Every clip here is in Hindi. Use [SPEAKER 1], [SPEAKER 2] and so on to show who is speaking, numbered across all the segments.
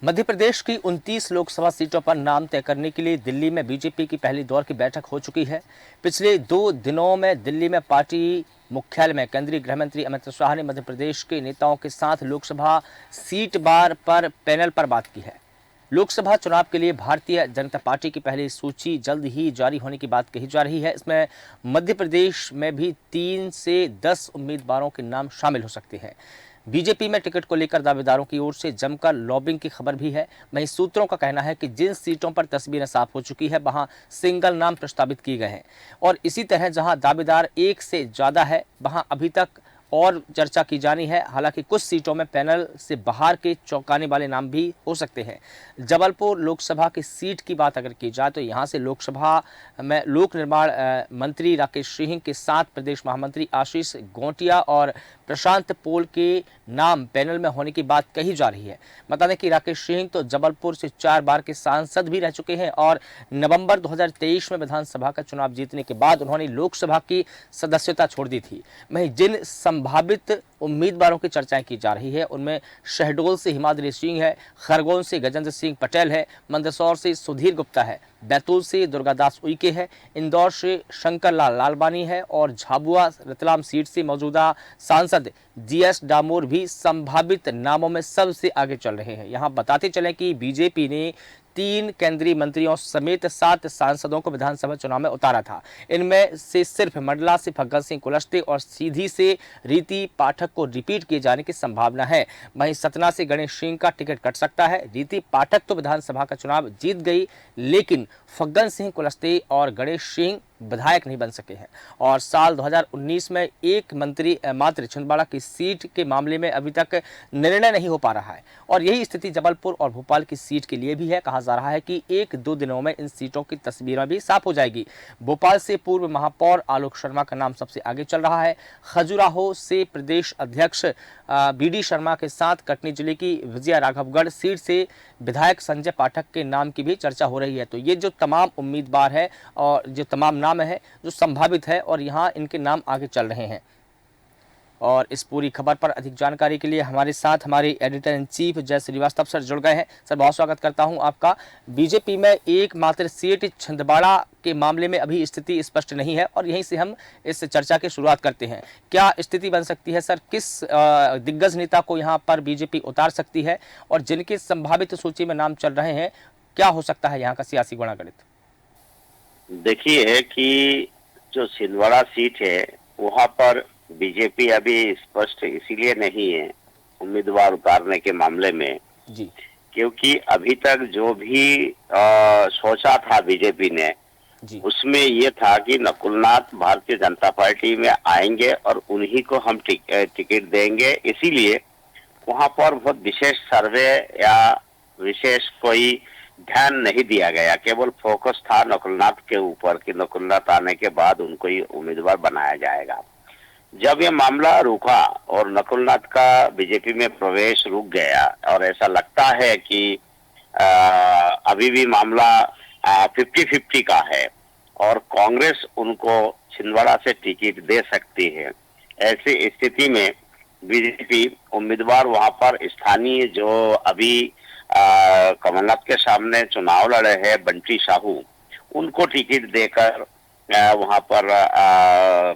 [SPEAKER 1] मध्य प्रदेश की 29 लोकसभा सीटों पर नाम तय करने के लिए दिल्ली में बीजेपी की पहली दौर की बैठक हो चुकी है। पिछले 2 दिनों में दिल्ली में पार्टी मुख्यालय में केंद्रीय गृह मंत्री अमित शाह ने मध्य प्रदेश के नेताओं के साथ लोकसभा सीट बार पर पैनल पर बात की है। लोकसभा चुनाव के लिए भारतीय जनता पार्टी की पहली सूची जल्द ही जारी होने की बात कही जा रही है। इसमें मध्य प्रदेश में भी 3 से 10 उम्मीदवारों के नाम शामिल हो सकते हैं। बीजेपी में टिकट को लेकर दावेदारों की ओर से जमकर लॉबिंग की खबर भी है। वहीं सूत्रों का कहना है कि जिन सीटों पर तस्वीरें साफ हो चुकी है वहां सिंगल नाम प्रस्तावित किए गए हैं और इसी तरह जहां दावेदार एक से ज्यादा है वहां अभी तक और चर्चा की जानी है। हालांकि कुछ सीटों में पैनल से बाहर के चौंकाने वाले नाम भी हो सकते हैं। जबलपुर लोकसभा की सीट की बात अगर की जाए तो यहां से लोकसभा में लोक निर्माण मंत्री राकेश सिंह के साथ प्रदेश महामंत्री आशीष गोटिया और प्रशांत पोल के नाम पैनल में होने की बात कही जा रही है। बता दें कि राकेश सिंह तो जबलपुर से 4 बार के सांसद भी रह चुके हैं और नवंबर 2023 में विधानसभा का चुनाव जीतने के बाद उन्होंने लोकसभा की सदस्यता छोड़ दी थी। वहीं जिन संभावित उम्मीदवारों की चर्चाएं की जा रही है उनमें शहडोल से हिमाद्री सिंह है, खरगोन से गजेंद्र सिंह पटेल है, मंदसौर से सुधीर गुप्ता है, बैतूल से दुर्गादास उइके है, इंदौर से शंकर लाल लालवानी है और झाबुआ रतलाम सीट से मौजूदा सांसद जीएस डामोर भी संभावित नामों में सबसे आगे चल रहे हैं। यहां बताते चलें कि बीजेपी ने 3 केंद्रीय मंत्रियों समेत 7 सांसदों को विधानसभा चुनाव में उतारा था। इनमें से सिर्फ मंडला से फग्गन सिंह कुलस्ते और सीधी से रीति पाठक को रिपीट किए जाने की संभावना है। वहीं सतना से गणेश सिंह का टिकट कट सकता है। रीति पाठक तो विधानसभा का चुनाव जीत गई, लेकिन फग्गन सिंह कुलस्ते और गणेश सिंह विधायक नहीं बन सके हैं और साल 2019 में एक मंत्री मात्र छिंदवाड़ा की सीट के मामले में अभी तक निर्णय नहीं हो पा रहा है और यही स्थिति जबलपुर और भोपाल की सीट के लिए भी है। कहा जा रहा है कि 1-2 दिनों में इन सीटों की तस्वीरें भी साफ हो जाएगी। भोपाल से पूर्व महापौर आलोक शर्मा का नाम सबसे आगे चल रहा है। खजुराहो से प्रदेश अध्यक्ष बीडी शर्मा के साथ कटनी जिले की विजया राघवगढ़ सीट से विधायक संजय पाठक के नाम की भी चर्चा हो रही है। तो ये जो तमाम उम्मीदवार है और जो तमाम नाम है जो संभावित है और यहाँ इनके नाम आगे चल रहे हैं। और इस पूरी खबर पर अधिक जानकारी के लिए हमारे साथ हमारे एडिटर इन चीफ जय श्रीवास्तव सर जुड़ गए हैं। सर, बहुत स्वागत करता हूं आपका। बीजेपी में एकमात्र सीट छिंदवाड़ा के मामले में अभी स्थिति स्पष्ट नहीं है और यहीं से हम इस चर्चा की शुरुआत करते हैं। क्या स्थिति बन सकती है सर? किस दिग्गज नेता को यहाँ पर बीजेपी उतार सकती है और जिनकी संभावित सूची में नाम चल रहे हैं, क्या हो सकता है यहाँ का सियासी गुणागणित?
[SPEAKER 2] देखिए कि जो छिंदवाड़ा सीट है वहां पर बीजेपी अभी स्पष्ट इसीलिए नहीं है उम्मीदवार उतारने के मामले में
[SPEAKER 1] जी,
[SPEAKER 2] क्योंकि अभी तक जो भी सोचा था बीजेपी ने
[SPEAKER 1] जी,
[SPEAKER 2] उसमें ये था कि नकुलनाथ भारतीय जनता पार्टी में आएंगे और उन्हीं को हम टिकट देंगे। इसीलिए वहां पर बहुत विशेष सर्वे या विशेष कोई ध्यान नहीं दिया गया। केवल फोकस था नकुलनाथ के ऊपर कि नकुलनाथ आने के बाद उनको ही उम्मीदवार बनाया जाएगा। जब ये मामला रुका और नकुलनाथ का बीजेपी में प्रवेश रुक गया और ऐसा लगता है कि अभी भी मामला 50-50 का है और कांग्रेस उनको छिंदवाड़ा से टिकट दे सकती है, ऐसी स्थिति में बीजेपी उम्मीदवार वहां पर स्थानीय जो अभी कमलनाथ के सामने चुनाव लड़े हैं बंटी साहू, उनको टिकट देकर वहां पर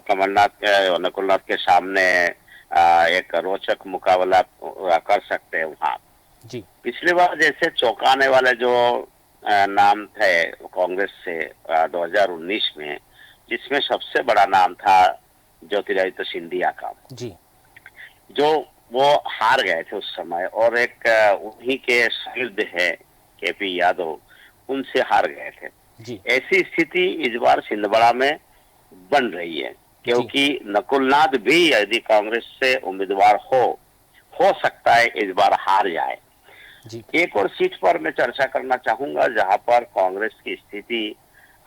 [SPEAKER 2] कमलनाथ नकुलनाथ के सामने एक रोचक मुकाबला कर सकते हैं वहां।
[SPEAKER 1] जी,
[SPEAKER 2] पिछली बार जैसे चौंकाने वाले जो नाम थे कांग्रेस से 2019 में, जिसमें सबसे बड़ा नाम था ज्योतिरादित्य सिंधिया का,
[SPEAKER 1] जी,
[SPEAKER 2] जो वो हार गए थे उस समय और एक उन्हीं के शागिर्द है केपी यादव, उनसे हार गए थे।
[SPEAKER 1] जी,
[SPEAKER 2] ऐसी स्थिति इस बार छिंदवाड़ा में बन रही है क्योंकि नकुलनाथ भी यदि कांग्रेस से उम्मीदवार हो सकता है इस बार हार जाए।
[SPEAKER 1] जी,
[SPEAKER 2] एक और सीट पर मैं चर्चा करना चाहूंगा जहां पर कांग्रेस की स्थिति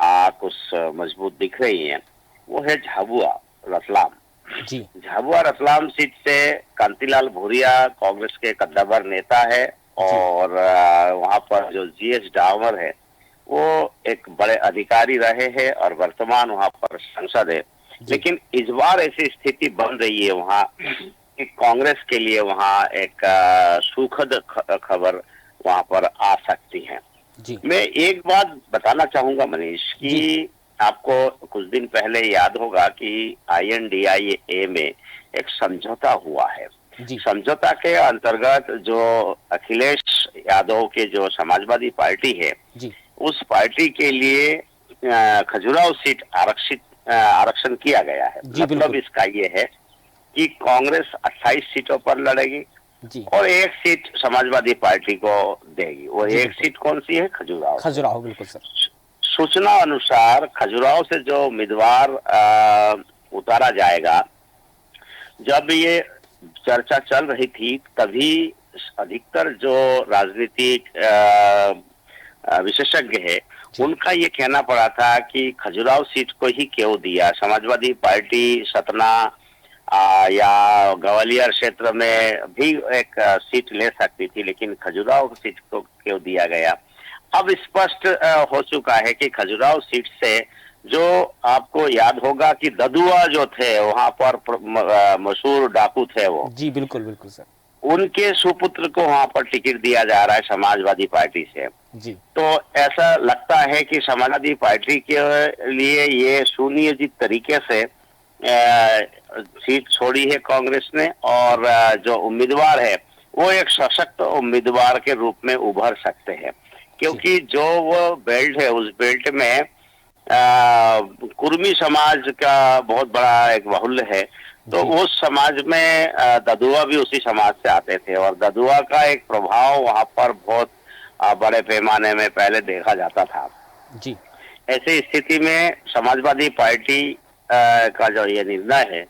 [SPEAKER 2] कुछ मजबूत दिख रही है, वो है झाबुआ रतलाम।
[SPEAKER 1] जी,
[SPEAKER 2] झाबुआ रतलाम सीट से कांतिलाल भूरिया कांग्रेस के कद्दावर नेता है और वहां पर जो जीएस डामोर है वो एक बड़े अधिकारी रहे हैं और वर्तमान वहां पर सांसद है। लेकिन इस बार ऐसी स्थिति बन रही है वहां कि कांग्रेस के लिए वहां एक सुखद खबर वहां पर आ सकती हैं।
[SPEAKER 1] जी
[SPEAKER 2] मैं एक बात बताना चाहूंगा मनीष
[SPEAKER 1] जी
[SPEAKER 2] कि आपको कुछ दिन पहले याद होगा कि INDIA में एक समझौता हुआ है।
[SPEAKER 1] जी
[SPEAKER 2] समझौता के अंतर्गत जो अखिलेश यादव के जो समाजवादी पार्टी है,
[SPEAKER 1] जी
[SPEAKER 2] उस पार्टी के लिए खजुराहो सीट आरक्षण किया गया है।
[SPEAKER 1] जी
[SPEAKER 2] मतलब
[SPEAKER 1] बिल्कुल।
[SPEAKER 2] इसका ये है कि कांग्रेस 28 सीटों पर लड़ेगी
[SPEAKER 1] जी
[SPEAKER 2] और एक सीट समाजवादी पार्टी को देगी। वो
[SPEAKER 1] जी
[SPEAKER 2] एक
[SPEAKER 1] बिल्कुल।
[SPEAKER 2] सीट कौन सी है? खजुराहो से।
[SPEAKER 1] खजुराहो, बिल्कुल सर।
[SPEAKER 2] सूचना अनुसार खजुराहो से जो उम्मीदवार उतारा जाएगा, जब ये चर्चा चल रही थी तभी अधिकतर जो राजनीतिक विशेषज्ञ है,
[SPEAKER 1] जी
[SPEAKER 2] उनका ये कहना पड़ा था कि खजुराहो सीट को ही क्यों दिया। समाजवादी पार्टी सतना या ग्वालियर क्षेत्र में भी एक सीट ले सकती थी, लेकिन खजुराहो सीट को क्यों दिया गया। अब स्पष्ट हो चुका है कि खजुराहो सीट से जो आपको याद होगा कि ददुआ जो थे वहां पर मशहूर डाकू थे वो,
[SPEAKER 1] जी बिल्कुल बिल्कुल सर।
[SPEAKER 2] उनके सुपुत्र को वहां पर टिकट दिया जा रहा है समाजवादी पार्टी से।
[SPEAKER 1] जी
[SPEAKER 2] तो ऐसा लगता है कि समाजवादी पार्टी के लिए ये सुनियोजित तरीके से सीट छोड़ी है कांग्रेस ने, और जो उम्मीदवार है वो एक सशक्त उम्मीदवार के रूप में उभर सकते हैं,
[SPEAKER 1] जी
[SPEAKER 2] क्योंकि जो वो बेल्ट है उस बेल्ट में कुर्मी समाज का बहुत बड़ा एक बाहुल्य है। तो
[SPEAKER 1] जी
[SPEAKER 2] उस समाज में ददुआ भी उसी समाज से आते थे और ददुआ का एक प्रभाव वहां पर बहुत बड़े पैमाने में पहले देखा जाता था।
[SPEAKER 1] जी
[SPEAKER 2] ऐसी स्थिति में समाजवादी पार्टी का जो ये निर्णय है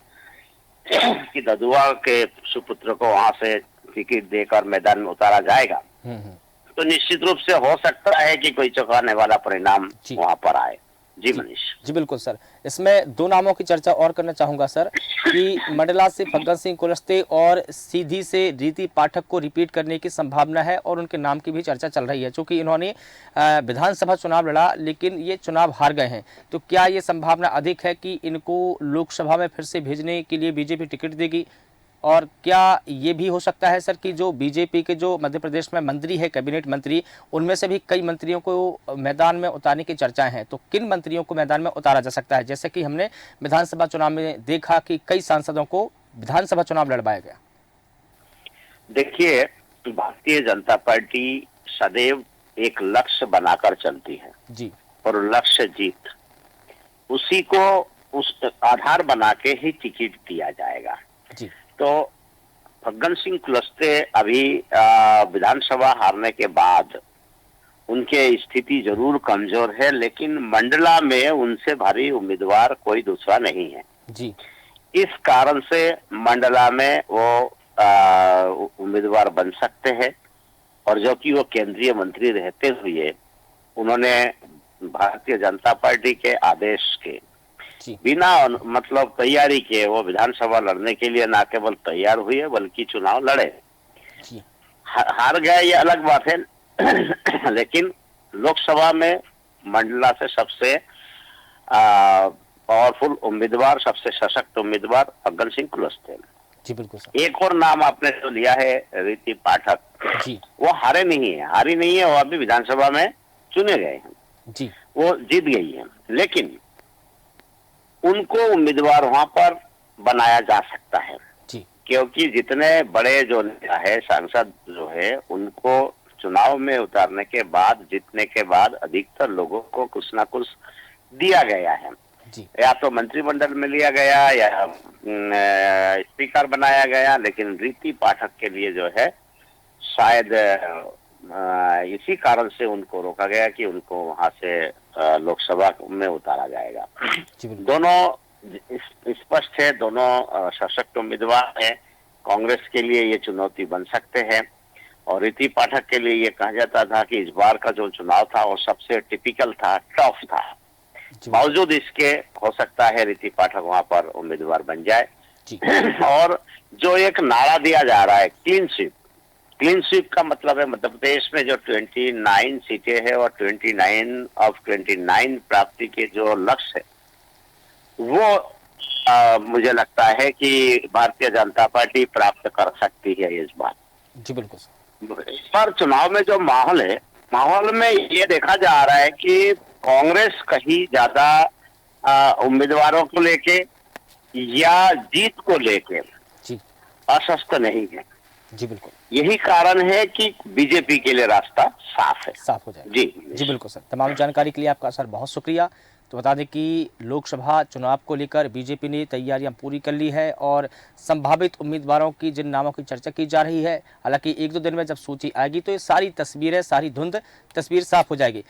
[SPEAKER 2] कि ददुआ के सुपुत्र को वहां से टिकट देकर मैदान में उतारा जाएगा,
[SPEAKER 1] हम्म।
[SPEAKER 2] तो निश्चित रूप से हो सकता है कि कोई चौंकाने वाला परिणाम
[SPEAKER 1] जी
[SPEAKER 2] वहां पर आए। जी
[SPEAKER 1] जी
[SPEAKER 2] मनीष।
[SPEAKER 1] जी बिल्कुल सर। इसमें दो नामों की चर्चा और करना चाहूंगा सर, कि मंडला से फग्गन सिंह कुलस्ते और सीधी से रीति पाठक को रिपीट करने की संभावना है, और उनके नाम की भी चर्चा चल रही है, क्योंकि इन्होंने विधानसभा चुनाव लड़ा लेकिन ये चुनाव हार गए हैं। तो क्या ये संभावना अधिक है कि इनको लोकसभा में फिर से भेजने के लिए बीजेपी टिकट देगी? और क्या ये भी हो सकता है सर कि जो बीजेपी के जो मध्य प्रदेश में मंत्री है, कैबिनेट मंत्री, उनमें से भी कई मंत्रियों को मैदान में उतारने की चर्चाएं हैं, तो किन मंत्रियों को मैदान में उतारा जा सकता है? जैसे कि हमने विधानसभा चुनाव में देखा कि कई सांसदों को विधानसभा चुनाव लड़वाया गया।
[SPEAKER 2] देखिए, भारतीय जनता पार्टी सदैव एक लक्ष्य बनाकर चलती है
[SPEAKER 1] जी
[SPEAKER 2] और लक्ष्य जीत, उसी को उस आधार बना के ही टिकट दिया जाएगा।
[SPEAKER 1] जी
[SPEAKER 2] तो फग्गन सिंह कुलस्ते अभी विधानसभा हारने के बाद उनके स्थिति जरूर कमजोर है, लेकिन मंडला में उनसे भारी उम्मीदवार कोई दूसरा नहीं है।
[SPEAKER 1] जी
[SPEAKER 2] इस कारण से मंडला में वो उम्मीदवार बन सकते हैं, और जो कि वो केंद्रीय मंत्री रहते हुए उन्होंने भारतीय जनता पार्टी के आदेश के
[SPEAKER 1] जी
[SPEAKER 2] बिना मतलब तैयारी के वो विधानसभा लड़ने के लिए न केवल तैयार हुए बल्कि चुनाव लड़े।
[SPEAKER 1] जी
[SPEAKER 2] हार गए ये अलग बात है लेकिन लोकसभा में मंडला से सबसे पावरफुल उम्मीदवार, सबसे सशक्त उम्मीदवार फग्गन सिंह कुलस्ते।
[SPEAKER 1] जी बिल्कुल सर।
[SPEAKER 2] एक और नाम आपने जो लिया है रीति पाठक,
[SPEAKER 1] जी
[SPEAKER 2] वो हारी नहीं है, वो अभी विधानसभा में चुने गए हैं,
[SPEAKER 1] जी
[SPEAKER 2] वो जीत गई है, लेकिन उनको उम्मीदवार वहां पर बनाया जा सकता है,
[SPEAKER 1] जी
[SPEAKER 2] क्योंकि जितने बड़े जो नेता है, सांसद जो है, उनको चुनाव में उतारने के बाद, जीतने के बाद अधिकतर लोगों को कुछ ना कुछ दिया गया है।
[SPEAKER 1] जी
[SPEAKER 2] या तो मंत्रिमंडल में लिया गया या स्पीकर बनाया गया, लेकिन रीति पाठक के लिए जो है शायद इसी कारण से उनको रोका गया कि उनको वहां से लोकसभा में उतारा जाएगा।
[SPEAKER 1] जी बिल्कुल।
[SPEAKER 2] दोनों स्पष्ट है, दोनों सशक्त उम्मीदवार है। कांग्रेस के लिए ये चुनौती बन सकते हैं, और रीति पाठक के लिए ये कहा जाता था कि इस बार का जो चुनाव था वो सबसे टिपिकल था, टफ था।
[SPEAKER 1] जी
[SPEAKER 2] बावजूद इसके हो सकता है रीति पाठक वहां पर उम्मीदवार बन जाए।
[SPEAKER 1] जी
[SPEAKER 2] और जो एक नारा दिया जा रहा है क्लीन स्वीप, क्लीन स्वीप का मतलब है मध्य प्रदेश में जो 29 सीटें हैं और 29 ऑफ 29 प्राप्ति के जो लक्ष्य है वो मुझे लगता है कि भारतीय जनता पार्टी प्राप्त कर सकती है इस बार।
[SPEAKER 1] जी बिल्कुल सर।
[SPEAKER 2] इस बार चुनाव में जो माहौल है, माहौल में ये देखा जा रहा है कि कांग्रेस कहीं ज्यादा उम्मीदवारों को लेके या जीत को लेके
[SPEAKER 1] जी
[SPEAKER 2] अस्वस्थ नहीं है।
[SPEAKER 1] जी बिल्कुल,
[SPEAKER 2] यही कारण है कि बीजेपी के लिए रास्ता साफ है।
[SPEAKER 1] साफ हो जाएगा।
[SPEAKER 2] जी
[SPEAKER 1] जी बिल्कुल सर, तमाम जानकारी के लिए आपका सर बहुत शुक्रिया। तो बता दें कि लोकसभा चुनाव को लेकर बीजेपी ने तैयारियां पूरी कर ली है और संभावित उम्मीदवारों की जिन नामों की चर्चा की जा रही है, हालांकि 1-2 दिन में जब सूची आएगी तो ये सारी तस्वीरें, सारी धुंध तस्वीर साफ हो जाएगी।